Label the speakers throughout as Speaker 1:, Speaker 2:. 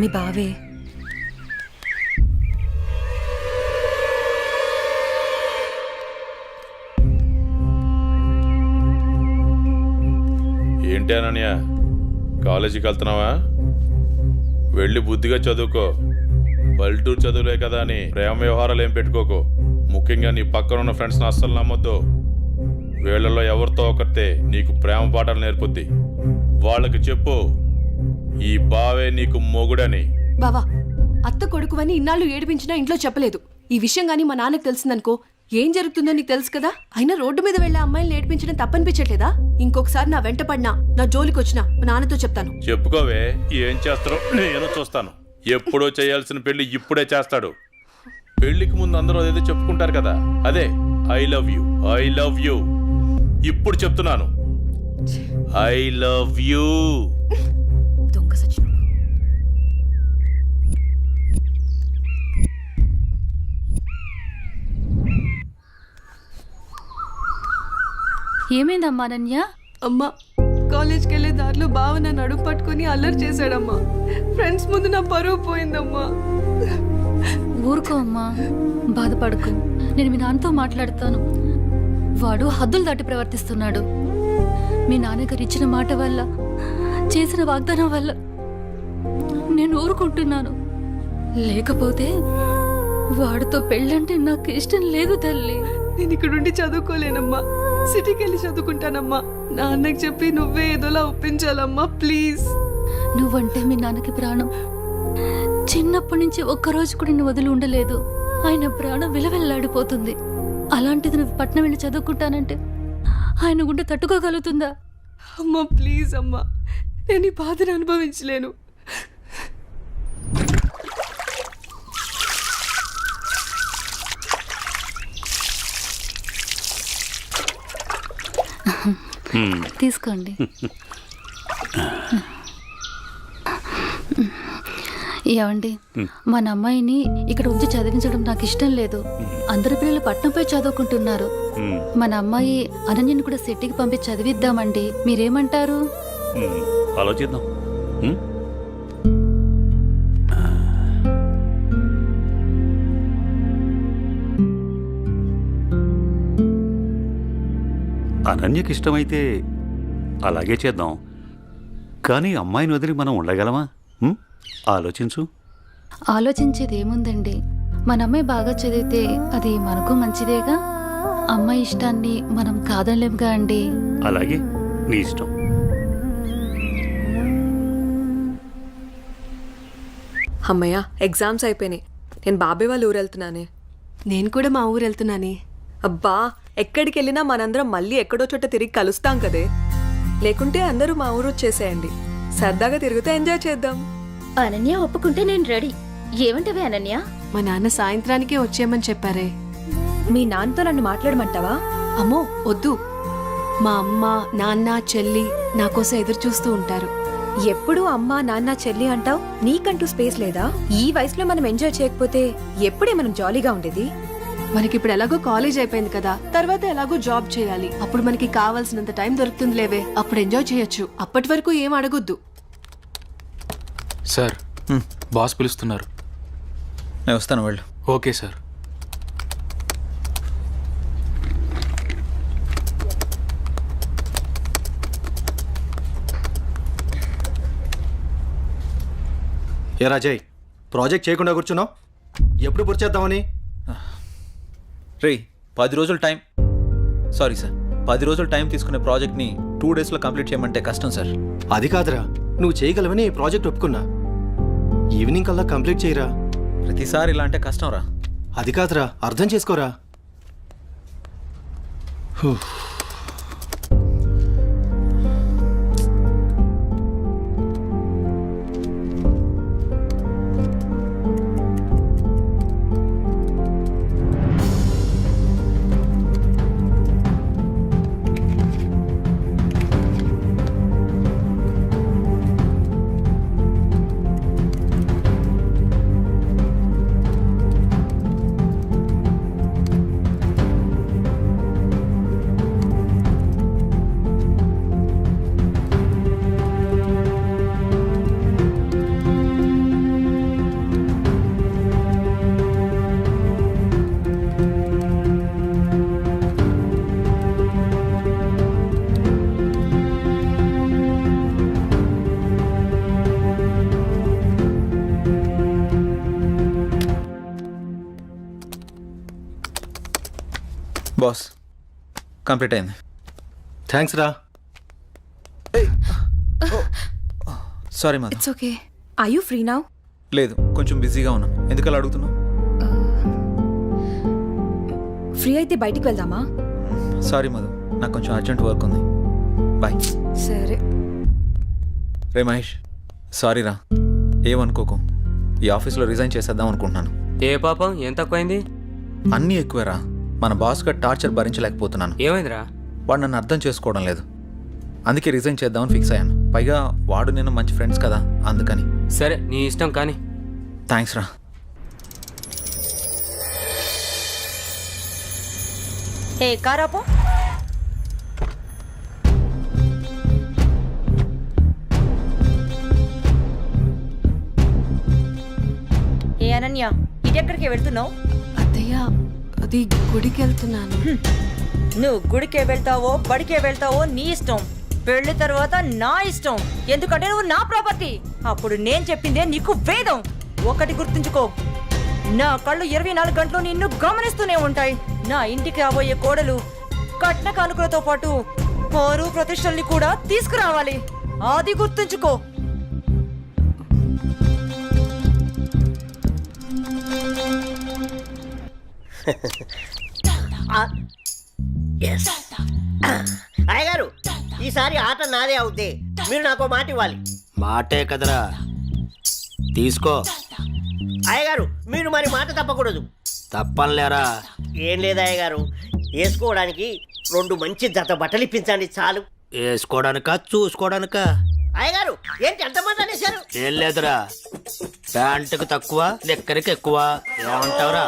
Speaker 1: మీ బావే.
Speaker 2: ఏంటి అనన్య, కాలేజీకి వెళ్తున్నావా? వెళ్ళి బుద్ధిగా చదువుకో. పల్లెటూరు చదువులే కదా అని ప్రేమ వ్యవహారాలు ఏం పెట్టుకోకు. ముఖ్యంగా నీ పక్కన ఉన్న ఫ్రెండ్స్ని అస్సలు నమ్మొద్దు. వీళ్ళలో ఎవరితో ఒకరితే నీకు ప్రేమ పాఠాలు నేర్పుద్ది. వాళ్ళకి చెప్పు ఈ బావే నీకు మొగుడని.
Speaker 3: బావా, అత్త కొడుకువని ఇన్నాళ్ళు ఏడిపించినా ఇంట్లో చెప్పలేదు. ఈ విషయం గానీ మా నాన్నకు తెలిసిందనుకో ఏం జరుగుతుందో నీకు తెలుసు కదా. అయినా రోడ్డు మీద వెళ్లే అమ్మాయిని ఏడిపించడం తప్పనిపించట్లేదా? ఇంకొకసారి నా వెంట పడినా, నా జోలికి వచ్చినా మా నాన్నతో చెప్తాను.
Speaker 2: చెప్పుకోవే, ఏం చేస్తారో నేను చూస్తాను. ఎప్పుడో చేయాల్సిన పెళ్లి ఇప్పుడే చేస్తాడు. పెళ్లికి ముందు అందరూ అదేదో చెప్పుకుంటారు కదా, అదే I love you, I love you. ఇప్పుడు చెప్తున్నాను, ఐ లవ్ యూ.
Speaker 1: దొంగ సచ్చినోడు.
Speaker 4: ఏమైందమ్మా అనన్య?
Speaker 3: అమ్మా, కాలేజ్కి వెళ్లే దారిలో బావ నన్ను అడుగు పట్టుకుని అల్లరి చేశాడమ్మా. ఫ్రెండ్స్ ముందు నా పరువు పోయిందమ్మా.
Speaker 4: ఊరుకో అమ్మా, బాధపడకు. నేను మీ నాన్నతో మాట్లాడతాను. వాడు హద్దులు దాటి ప్రవర్తిస్తున్నాడు. మీ నాన్నగారు ఇచ్చిన మాట వల్ల, చేసిన వాగ్దానం వల్ల నేను ఊరుకుంటున్నాను. లేకపోతే వాడితో పెళ్ళంటే నాకు ఇష్టం లేదు తల్లి.
Speaker 3: నేను ఇక్కడుండి చదువుకోలేనమ్మా, సిటీకి వెళ్ళి చదువుకుంటానమ్మా. నాన్నకి చెప్పి నువ్వే ఏదోలా ఒప్పించాలమ్మా, ప్లీజ్.
Speaker 4: నువ్వంటే మీ నాన్నకి ప్రాణం. చిన్నప్పటి నుంచి ఒక్కరోజు కూడా నేను వదిలి ఉండలేదు. ఆయన ప్రాణం విలవెల్లాడిపోతుంది. అలాంటిది నువ్వు పట్నం వెళ్ళి చదువుకుంటానంటే ఆయన గుండె తట్టుకోగలుగుతుందా?
Speaker 3: అమ్మా ప్లీజ్ అమ్మా, నేను ఈ బాధను అనుభవించలేను.
Speaker 4: తీసుకోండి. ఏమండి, మన అమ్మాయిని ఇక్కడ ఉంచి చదివించడం నాకు ఇష్టం లేదు. అందరి పిల్లలు పట్నంపై చదువుకుంటున్నారు. మన అమ్మాయి అనన్యని కూడా సిటీకి పంపించి చదివిద్దామండి. మీరేమంటారు?
Speaker 5: ఆలోచిద్దాం. అనన్యకి ఇష్టమైతే అలాగే చేద్దాం. కానీ అమ్మాయిని వదిలి మనం ఉండగలమా? ఆలోచించు.
Speaker 4: ఆలోచించేది ఏముందండి, మన అమ్మాయి బాగా చదివితే అది మనకు మంచిదేగా. అమ్మాయి ఇష్టాన్ని మనం కాదనలేముగా అండి.
Speaker 5: అలాగే, నీ ఇష్టం.
Speaker 6: అమ్మయ్య, ఎగ్జామ్స్ అయిపోయినాయి. నేను బాబాయ్ వాళ్ళ ఊరు వెళ్తున్నానే.
Speaker 3: నేను కూడా మా ఊరు వెళ్తున్నానే.
Speaker 6: అబ్బా, ఎక్కడికి వెళ్ళినా మనందరం మళ్ళీ ఎక్కడో చోట తిరిగి కలుస్తాం కదే. లేకుంటే అందరూ మా ఊరు వచ్చేసేయండి. సరదాగా తిరుగుతూ ఎంజాయ్ చేద్దాం.
Speaker 7: అనన్య ఒప్పుకుంటే నేను రెడీ. ఏమంటవే అనన్య?
Speaker 3: మా నాన్న సాయంత్రానికే వచ్చేయమని చెప్పారే.
Speaker 1: మీ నాన్నతో నన్ను మాట్లాడమంటావా?
Speaker 3: అమ్మో వద్దు, మా అమ్మ నాన్న చెల్లి నా కోసం ఎదురు చూస్తూ ఉంటారు.
Speaker 1: ఎప్పుడు అమ్మ నాన్న చెల్లి అంటావు? నీకంటూ స్పేస్ లేదా? ఈ వయసులో మనం ఎంజాయ్ చేయకపోతే ఎప్పుడే మనం జాలీగా ఉండేది?
Speaker 3: మనకిప్పుడు ఎలాగో కాలేజ్ అయిపోయింది కదా, తర్వాత ఎలాగో జాబ్ చేయాలి. అప్పుడు మనకి కావాల్సినంత టైం దొరుకుతుంది లేవే, అప్పుడు ఎంజాయ్ చేయొచ్చు. అప్పటి వరకు ఏం అడగొద్దు.
Speaker 8: సార్, బాస్ పిలుస్తున్నారు.
Speaker 9: నేను వస్తాను, వెళ్ళు.
Speaker 8: Okay sir.
Speaker 9: ఏ రాజయ్, ప్రాజెక్ట్ చేయకుండా కూర్చున్నావు? ఎప్పుడు పూర్తి చేద్దామని?
Speaker 10: రే, 10 రోజులు టైం. సారీ సార్, 10 రోజులు టైం తీసుకునే ప్రాజెక్ట్ని 2 డేస్లో కంప్లీట్ చేయమంటే కష్టం సార్.
Speaker 9: అది కాదురా, నువ్వు చేయగలవని ఈ ప్రాజెక్ట్ ఒప్పుకున్నా. ఈవినింగ్ కల్లా కంప్లీట్ చేయరా.
Speaker 10: ప్రతిసారి ఇలా అంటే కష్టం రా.
Speaker 9: అది కాదురా, అర్థం చేసుకోరా.
Speaker 10: బాస్ కంప్లీట్ అయింది.
Speaker 9: థ్యాంక్స్ రా.
Speaker 10: Sorry Madhu.
Speaker 1: It's okay. I you free now?
Speaker 10: లేదు, కొంచెం బిజీగా ఉన్నాను. ఎందుకలా అడుగుతున్నావు?
Speaker 1: ఫ్రీ అయితే బయటికి వెళ్దామా?
Speaker 10: సారీ మధు, నాకు కొంచెం అర్జెంట్ వర్క్ ఉంది. బాయ్.
Speaker 1: సరే.
Speaker 10: రే మహేష్, సారీ రా, ఏమనుకోకు. ఈ ఆఫీస్లో రిజైన్ చేసేద్దాం అనుకుంటున్నాను.
Speaker 11: ఏ పాపం, ఏం తక్కువైంది?
Speaker 10: అన్నీ ఎక్కువేరా. మన బాస్గా టార్చర్ భరించలేకపోతున్నాను.
Speaker 11: ఏమైందిరా?
Speaker 10: వాడు నన్ను అర్థం చేసుకోవడం లేదు. అందుకే రిజైన్ చేద్దామని ఫిక్స్ అయ్యాను. పైగా వాడు నేను మంచి ఫ్రెండ్స్ కదా, అందుకని.
Speaker 11: సరే, నీ ఇష్టం కానీ.
Speaker 10: థ్యాంక్స్ రా.
Speaker 7: ఏ కారాపో ఏ అనన్య, ఇటెక్కడికి వెళ్తున్నావు?
Speaker 3: అత్తయ్య, అది గుడికి వెళ్తున్నాను.
Speaker 7: నువ్వు గుడికే వెళ్తావో బడికే వెళ్తావో నీ ఇష్టం. పెళ్లి తర్వాత నా ఇష్టం. ఎందుకంటే నువ్వు నా ప్రాపర్టీ. అప్పుడు నేను చెప్పిందే నీకు వేదం. ఒకటి గుర్తుంచుకో, నా కళ్ళు 24 గంటలు నిన్ను గమనిస్తూనే ఉంటాయి. నా ఇంటికి రాబోయే కోడలు కట్న కానుకలతో పాటు పరువు ప్రతిష్టల్ని కూడా తీసుకురావాలి. అది గుర్తుంచుకో.
Speaker 12: అయ్యగారు, ఈసారి ఆట నాదే అవుద్ది. మీరు నాకు మాట ఇవ్వాలి.
Speaker 9: మాటే కదరా, తీసుకో.
Speaker 12: అయ్యగారు, మీరు మరి మాట తప్పకూడదు.
Speaker 9: తప్పనిలేరా.
Speaker 12: ఏం లేదు అయ్యగారు, వేసుకోవడానికి 2 మంచి జత బట్టలు ఇప్పించండి చాలు.
Speaker 9: వేసుకోవడానికా చూసుకోవడానికా?
Speaker 12: అయ్యగారు, ఏంటి ఎంతమంది అనేశారు?
Speaker 9: ఏం లేదురా, ప్యాంటుకు తక్కువ లెక్కరికి ఎక్కువ. ఏమంటావురా?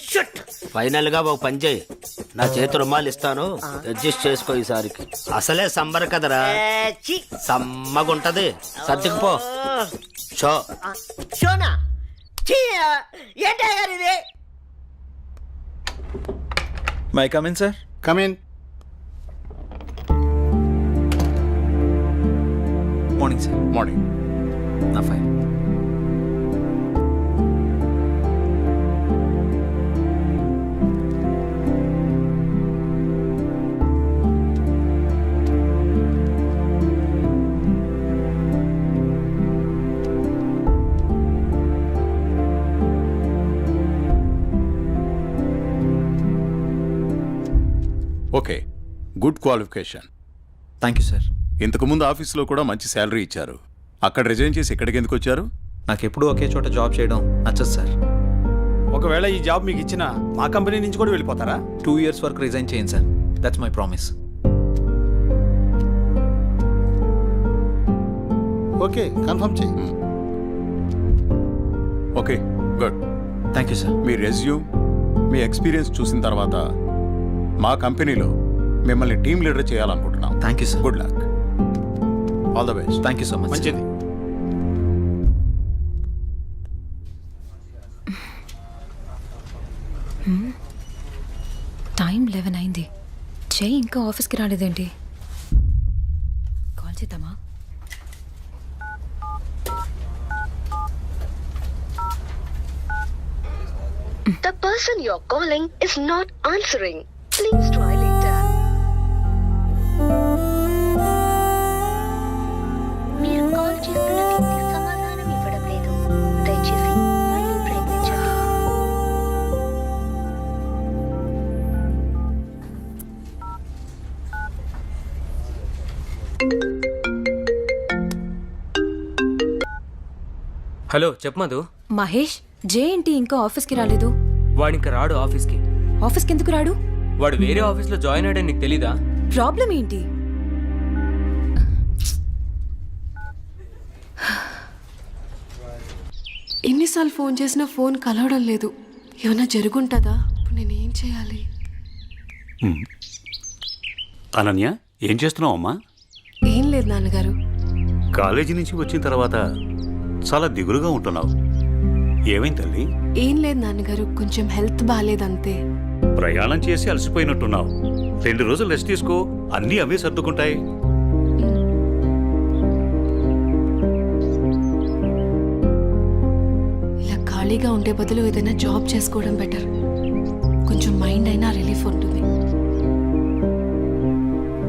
Speaker 12: షుట్.
Speaker 9: ఫైనల్ గా ఒక పని చేయి, నా చేతి రుమాలు ఇస్తాను, అడ్జస్ట్ చేసుకో. ఈసారికి అసలే సమ్మర్ కదరా,
Speaker 12: ఛీ.
Speaker 9: సమ్మగుంటది. సర్దుకుపో. షో.
Speaker 12: షోనా? ఛీ, ఏంటి అయ్యగారు ఇది?
Speaker 10: May come in sir.
Speaker 9: Come in.
Speaker 10: Morning sir.
Speaker 2: Morning.
Speaker 10: నా fine.
Speaker 2: Okay, good qualification.
Speaker 10: Thank you sir.
Speaker 2: ఇంతకుముందు ఆఫీస్లో కూడా మంచి శాలరీ ఇచ్చారు. అక్కడ రిజైన్ చేసి ఇక్కడికి ఎందుకు వచ్చారు?
Speaker 10: నాకు ఎప్పుడూ ఒకే చోట జాబ్ చేయడం నచ్చదు సార్.
Speaker 9: ఒకవేళ ఈ జాబ్ మీకు ఇచ్చిన మా కంపెనీ నుంచి కూడా వెళ్ళిపోతారా?
Speaker 10: 2 years వరకు రిజైన్ చేయండి sir. That's my promise.
Speaker 9: Okay, confirm చేయి.
Speaker 2: Okay, good.
Speaker 10: Thank you sir.
Speaker 2: మీ రెజ్యూమ్, మీ ఎక్స్పీరియన్స్ చూసిన తర్వాత మా కంపెనీలో మిమ్మల్ని టీమ్ లీడర్ చేయాలనుకుంటున్నాం.
Speaker 10: Thank you sir.
Speaker 2: Good luck. All the best.
Speaker 10: Thank you so much.
Speaker 9: మంచిది.
Speaker 1: టైం 11 అయింది. చెయ్యి ఇంకా ఆఫీస్కి రాలేదేంటి? కాల్ చేద్దామా?
Speaker 7: The person you're calling is not answering. Please try later. మీరు కాల్ చేస్తున్న వ్యక్తి సమాధానం ఇవ్వడం లేదు. దయచేసి మళ్ళీ ప్రయత్నించండి.
Speaker 11: హలో, చెప్పు మధు.
Speaker 1: మహేష్, జే ఏంటి ఇంకా ఆఫీస్కి రాలేదు?
Speaker 11: వాడు ఇంకా రాడు ఆఫీస్కి.
Speaker 1: ఆఫీస్కి ఎందుకు రాడు?
Speaker 11: వాడు వేరే ఆఫీస్లో జాయిన్ అయ్యాడని నీకు తెలీదా?
Speaker 1: ప్రాబ్లం ఏంటి?
Speaker 3: ఎన్నిసార్లు ఫోన్ చేసినా ఫోన్ కలవడం లేదు. ఏమైనా జరుగుంటుందా? ఇప్పుడు నేనేం చేయాలి?
Speaker 5: అనన్య, ఏం చేస్తున్నావు అమ్మా?
Speaker 3: ఏం లేదు నాన్నగారు.
Speaker 5: కాలేజీ నుంచి వచ్చిన తర్వాత చాలా దిగులుగా ఉంటున్నావు. ఏమైంది తల్లి?
Speaker 3: ఏం లేదు నాన్నగారు, కొంచెం హెల్త్ బాగాలేదంతే.
Speaker 5: ప్రయాణం చేసి అలసిపోయినట్టున్నావు. 2 రోజులు రెస్ట్ తీసుకో, అన్నీ అవే సర్దుకుంటాయి.
Speaker 3: ఇలా ఖాళీగా ఉండే బదులు ఏదైనా జాబ్ చేసుకోవడం బెటర్. కొంచెం మైండ్ అయినా రిలీఫ్ ఉంటుంది.